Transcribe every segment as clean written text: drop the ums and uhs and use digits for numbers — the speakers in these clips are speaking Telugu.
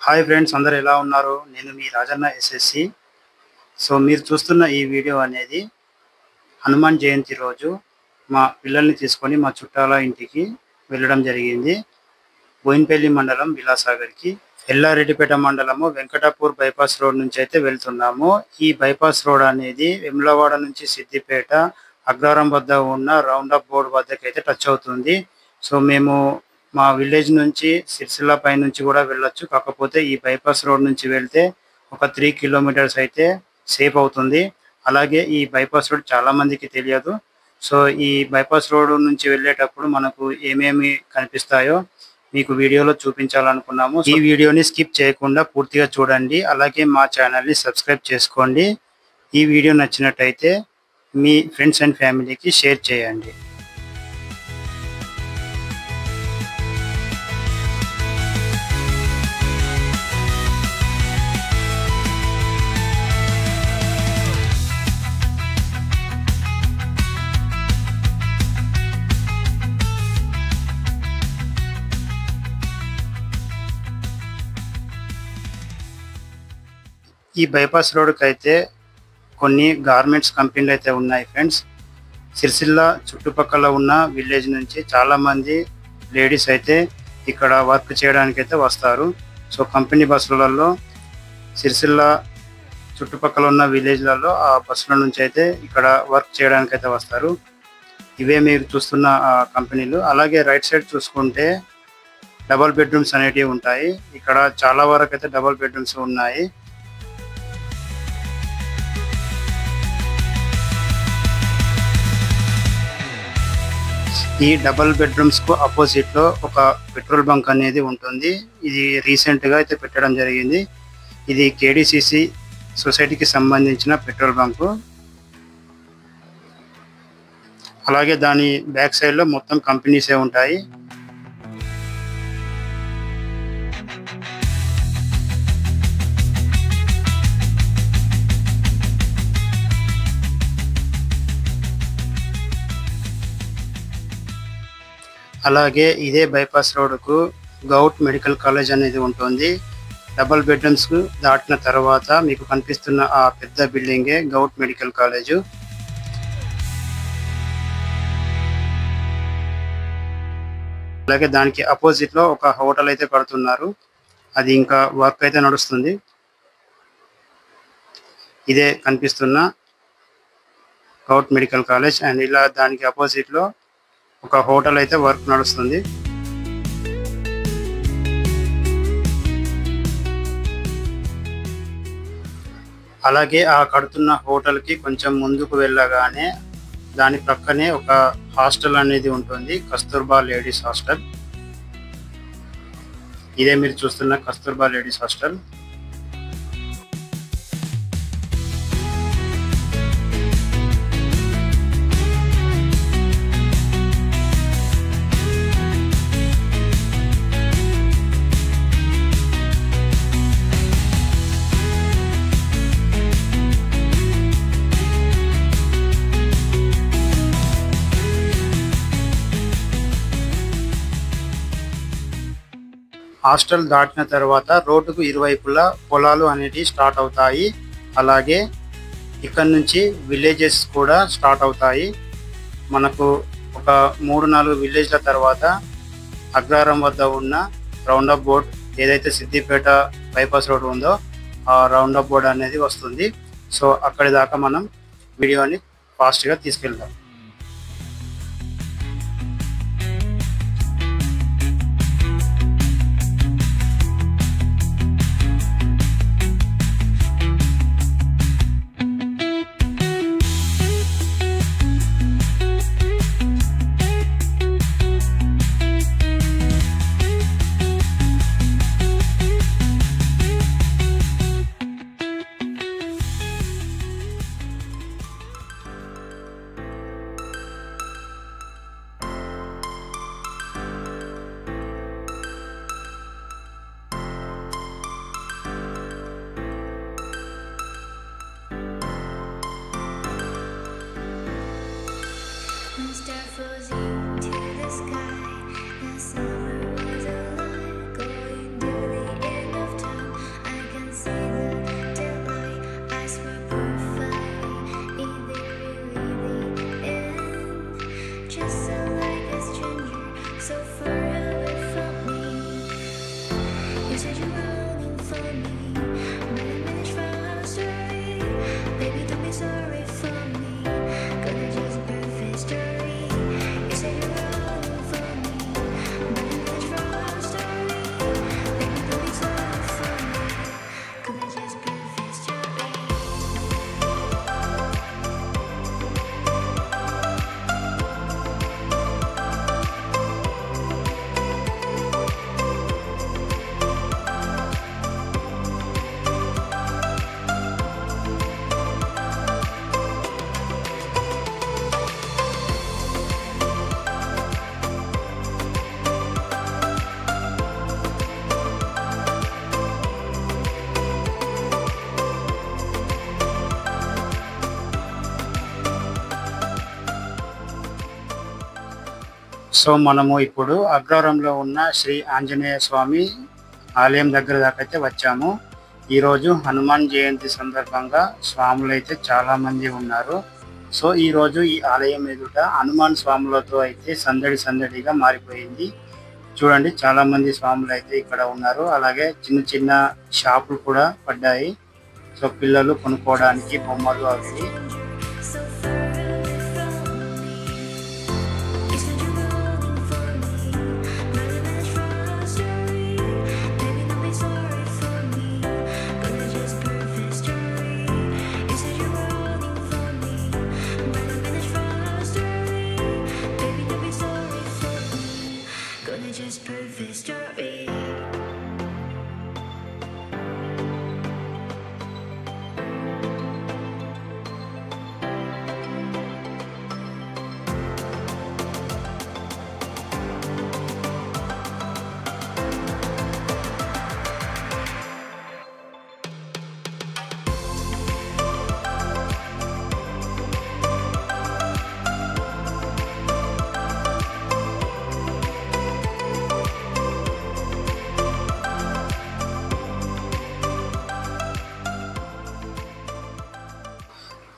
హాయ్ ఫ్రెండ్స్, అందరూ ఎలా ఉన్నారు? నేను మీ రాజన్న ఎస్ఎస్సి. సో మీరు చూస్తున్న ఈ వీడియో అనేది హనుమాన్ జయంతి రోజు మా పిల్లల్ని తీసుకొని మా చుట్టాల ఇంటికి వెళ్ళడం జరిగింది. బోయిన్పల్లి మండలం విలాసాగర్కి, ఎల్లారెడ్డిపేట మండలము వెంకటాపూర్ బైపాస్ రోడ్ నుంచి అయితే వెళ్తున్నాము. ఈ బైపాస్ రోడ్ అనేది వెములవాడ నుంచి సిద్దిపేట అగ్రహారం వద్ద ఉన్న రౌండ్ అప్ బోర్డ్ వద్దకు అయితే టచ్ అవుతుంది. సో మేము మా విలేజ్ నుంచి సిరిసిల్ల పై నుంచి కూడా వెళ్ళొచ్చు. కాకపోతే ఈ బైపాస్ రోడ్ నుంచి వెళ్తే ఒక 3 కిలోమీటర్స్ అయితే సేఫ్ అవుతుంది. అలాగే ఈ బైపాస్ రోడ్ చాలా మందికి తెలియదు. సో ఈ బైపాస్ రోడ్ నుంచి వెళ్ళేటప్పుడు మనకు ఏమేమి కనిపిస్తాయో మీకు వీడియోలో చూపించాలనుకున్నాము. ఈ వీడియోని స్కిప్ చేయకుండా పూర్తిగా చూడండి. అలాగే మా ఛానల్ని సబ్స్క్రైబ్ చేసుకోండి. ఈ వీడియో నచ్చినట్టయితే మీ ఫ్రెండ్స్ అండ్ ఫ్యామిలీకి షేర్ చేయండి. ఈ బైపాస్ రోడ్కి అయితే కొన్ని గార్మెంట్స్ కంపెనీలు అయితే ఉన్నాయి ఫ్రెండ్స్. సిరిసిల్ల చుట్టుపక్కల ఉన్న విలేజ్ నుంచి చాలామంది లేడీస్ అయితే ఇక్కడ వర్క్ చేయడానికి అయితే వస్తారు. సో కంపెనీ బస్సులలో సిరిసిల్ల చుట్టుపక్కల ఉన్న విలేజ్లలో ఆ బస్సుల నుంచి అయితే ఇక్కడ వర్క్ చేయడానికి అయితే వస్తారు. ఇవే మీరు చూస్తున్న కంపెనీలు. అలాగే రైట్ సైడ్ చూసుకుంటే డబల్ బెడ్రూమ్స్ అనేటివి ఉంటాయి. ఇక్కడ చాలా వరకు అయితే డబల్ బెడ్రూమ్స్ ఉన్నాయి. ఈ డబల్ బెడ్రూమ్స్ కు అపోజిట్ లో ఒక పెట్రోల్ బంక్ అనేది ఉంటుంది. ఇది రీసెంట్ గా అయితే పెట్టడం జరిగింది. ఇది కేడిసిసి సొసైటీకి సంబంధించిన పెట్రోల్ బంక్. అలాగే దాని బ్యాక్ సైడ్ లో మొత్తం కంపెనీసే ఉంటాయి. అలాగే ఇదే బైపాస్ రోడ్కు గౌట్ మెడికల్ కాలేజ్ అనేది ఉంటుంది. డబల్ బెడ్రూమ్స్ దాటిన తర్వాత మీకు కనిపిస్తున్న ఆ పెద్ద బిల్డింగే గౌట్ మెడికల్ కాలేజు. అలాగే దానికి అపోజిట్ లో ఒక హోటల్ అయితే కడుతున్నారు. అది ఇంకా వర్క్ అయితే నడుస్తుంది. ఇదే కనిపిస్తున్న గౌట్ మెడికల్ కాలేజ్. అండ్ ఇలా దానికి అపోజిట్ లో ఒక హోటల్ అయితే వర్క్ నడుస్తుంది. అలాగే ఆ కడుతున్న హోటల్కి కొంచెం ముందుకు వెళ్ళగానే దాని ప్రక్కనే ఒక హాస్టల్ అనేది ఉంటుంది, కస్తూర్బా లేడీస్ హాస్టల్. ఇదే మీరు చూస్తున్న కస్తూర్బా లేడీస్ హాస్టల్. హాస్టల్ దాటిన తర్వాత రోడ్డుకు ఇరువైపులా పొలాలు అనేటివి స్టార్ట్ అవుతాయి. అలాగే ఇక్కడ నుంచి విలేజెస్ కూడా స్టార్ట్ అవుతాయి. మనకు ఒక 3-4 విలేజ్ల తర్వాత అగ్రహారం వద్ద ఉన్న రౌండ్ అప్ బోర్డ్, ఏదైతే సిద్దిపేట బైపాస్ రోడ్ ఉందో ఆ రౌండ్ అప్ బోర్డ్ అనేది వస్తుంది. సో అక్కడి దాకా మనం వీడియోని ఫాస్ట్గా తీసుకెళ్దాం. Summer was alive, going to the end of time. So మనము ఇప్పుడు అగ్రవరంలో ఉన్న శ్రీ ఆంజనేయ స్వామి ఆలయం దగ్గర దాకా అయితే వచ్చాము. ఈరోజు హనుమాన్ జయంతి సందర్భంగా స్వాములు అయితే చాలా మంది ఉన్నారు. సో ఈరోజు ఈ ఆలయం ఎదుట హనుమాన్ స్వాములతో అయితే సందడిగా మారిపోయింది. చూడండి, చాలా మంది స్వాములు అయితే ఇక్కడ ఉన్నారు. అలాగే చిన్న చిన్న షాపులు కూడా పడ్డాయి. సో పిల్లలు కొనుక్కోవడానికి బొమ్మలు అవి.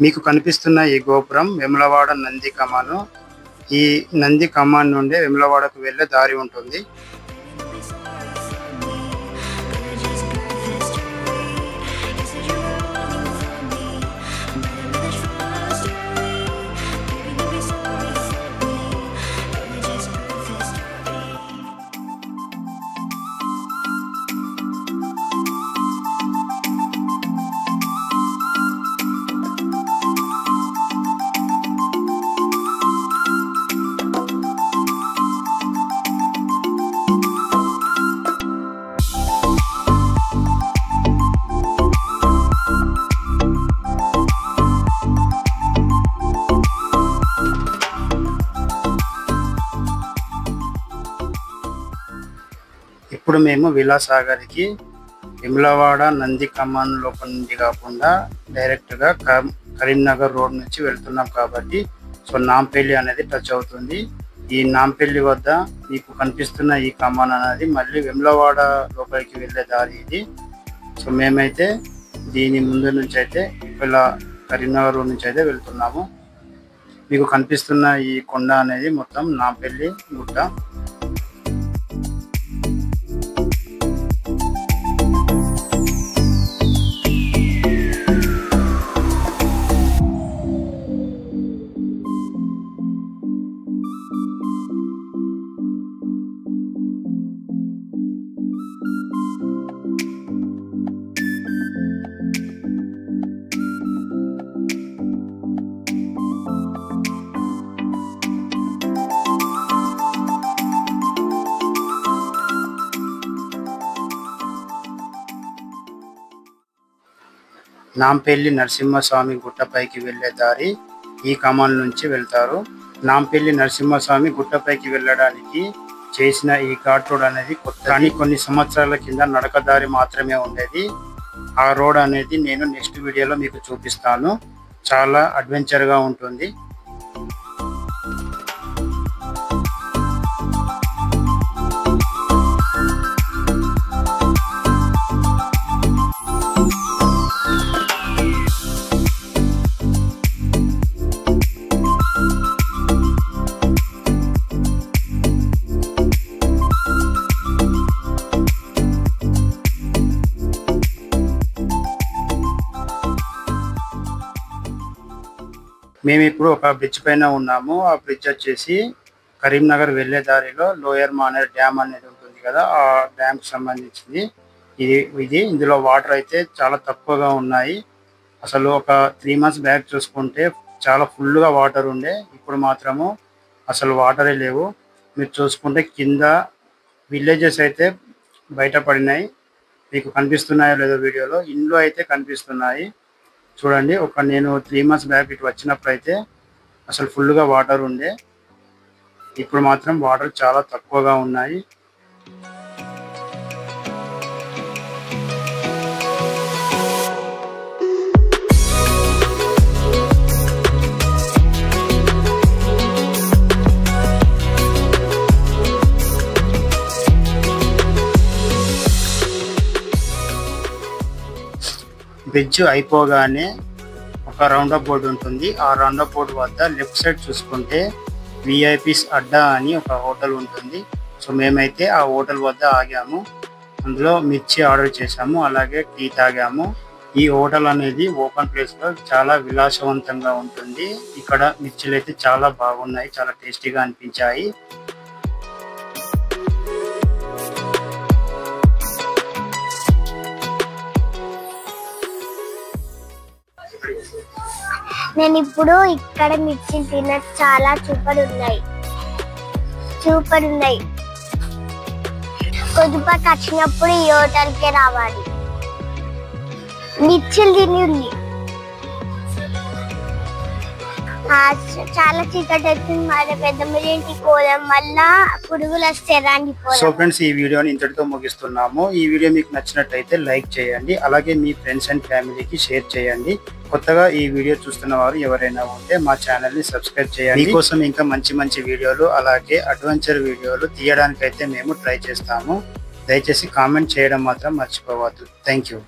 మీకు కనిపిస్తున్న ఈ గోపురం వేములవాడ నంది కమాను. ఈ నంది కమాన్ నుండి వేములవాడకు వెళ్ళే దారి ఉంటుంది. ఇప్పుడు మేము విలాసాగర్కి వేములవాడ నంది కమాన్ లోపల నుండి కాకుండా డైరెక్ట్గా కరీంనగర్ రోడ్ నుంచి వెళ్తున్నాం కాబట్టి సో నాంపల్లి అనేది టచ్ అవుతుంది. ఈ నాంపల్లి వద్ద మీకు కనిపిస్తున్న ఈ కమాన్ అనేది మళ్ళీ వేములవాడ లోపలికి వెళ్ళే దారి ఇది. సో మేమైతే దీని ముందు నుంచి అయితే ఇలా కరీంనగర్ రోడ్ నుంచి అయితే వెళ్తున్నాము. మీకు కనిపిస్తున్న ఈ కొండ అనేది మొత్తం నాంపల్లి గుట్ట. నాంపల్లి నరసింహస్వామి గుట్టపైకి వెళ్ళే దారి ఈ కమాన్ నుంచి వెళ్తారు. నాంపల్లి నరసింహస్వామి గుట్టపైకి వెళ్ళడానికి చేసిన ఈ ఘాట్ రోడ్ అనేది కొత్త, కానీ కొన్ని సంవత్సరాల కింద నడకదారి మాత్రమే ఉండేది. ఆ రోడ్ అనేది నేను నెక్స్ట్ వీడియోలో మీకు చూపిస్తాను. చాలా అడ్వెంచర్గా ఉంటుంది. మేము ఇప్పుడు ఒక బ్రిడ్జ్ పైన ఉన్నాము. ఆ బ్రిడ్జ్ వచ్చేసి కరీంనగర్ వెళ్ళే దారిలో లోయర్ మానేర్ డ్యామ్ అనేది ఉంటుంది కదా, ఆ డ్యామ్కి సంబంధించింది ఇది. ఇందులో వాటర్ అయితే చాలా తక్కువగా ఉన్నాయి. అసలు ఒక 3 months బ్యాక్ చూసుకుంటే చాలా ఫుల్గా వాటర్ ఉండే. ఇప్పుడు మాత్రము అసలు వాటరే లేవు. మీరు చూసుకుంటే కింద విలేజెస్ అయితే బయటపడినాయి. మీకు కనిపిస్తున్నాయో లేదో వీడియోలో, ఇండ్లు అయితే కనిపిస్తున్నాయి చూడండి. నేను 3 months బ్యాక్ ఇటు వచ్చినప్పుడు అయితే అసలు ఫుల్గా వాటర్ ఉండే. ఇప్పుడు మాత్రం వాటర్ చాలా తక్కువగా ఉన్నాయి. బ్రిడ్జ్ అయిపోగానే ఒక రౌండప్ బోర్డు ఉంటుంది. ఆ రౌండప్ బోర్డు వద్ద లెఫ్ట్ సైడ్ చూసుకుంటే విఐపీస్ అడ్డా అని ఒక హోటల్ ఉంటుంది. సో మేమైతే ఆ హోటల్ వద్ద ఆగాము. అందులో మిర్చి ఆర్డర్ చేసాము, అలాగే టీ తాగాము. ఈ హోటల్ అనేది ఓపెన్ ప్లేస్లో చాలా విలాసవంతంగా ఉంటుంది. ఇక్కడ మిర్చిలు అయితే చాలా బాగున్నాయి, చాలా టేస్టీగా అనిపించాయి. నేను ఇప్పుడు ఇక్కడ మిర్చిలు తిన్న చాలా సూపర్ ఉన్నాయి. కొద్దిపాకి వచ్చినప్పుడు ఈ హోటల్కే రావాలి. మిర్చిలు తిని చాలా చీకటి అవుతుంది. మరి పెద్దమ్మ ఇంటికి పోదాం, మళ్ళా పురుగులు వస్తే రండి. సో ఫ్రెండ్స్, ఈ వీడియోని ఇంతటితో ముగిస్తున్నాము. ఈ వీడియో మీకు నచ్చినట్టయితే లైక్ చేయండి, అలాగే మీ ఫ్రెండ్స్ అండ్ ఫ్యామిలీకి షేర్ చేయండి. కొత్తగా ఈ వీడియో చూస్తున్న వారు ఎవరైనా ఉంటే మా ఛానల్ని సబ్స్క్రైబ్ చేయండి. మీకోసం ఇంకా మంచి వీడియోలు, అలాగే అడ్వెంచర్ వీడియోలు తీయడానికైతే మేము ట్రై చేస్తాము. దయచేసి కామెంట్ చేయడం మాత్రం మర్చిపోవద్దు. Thank you.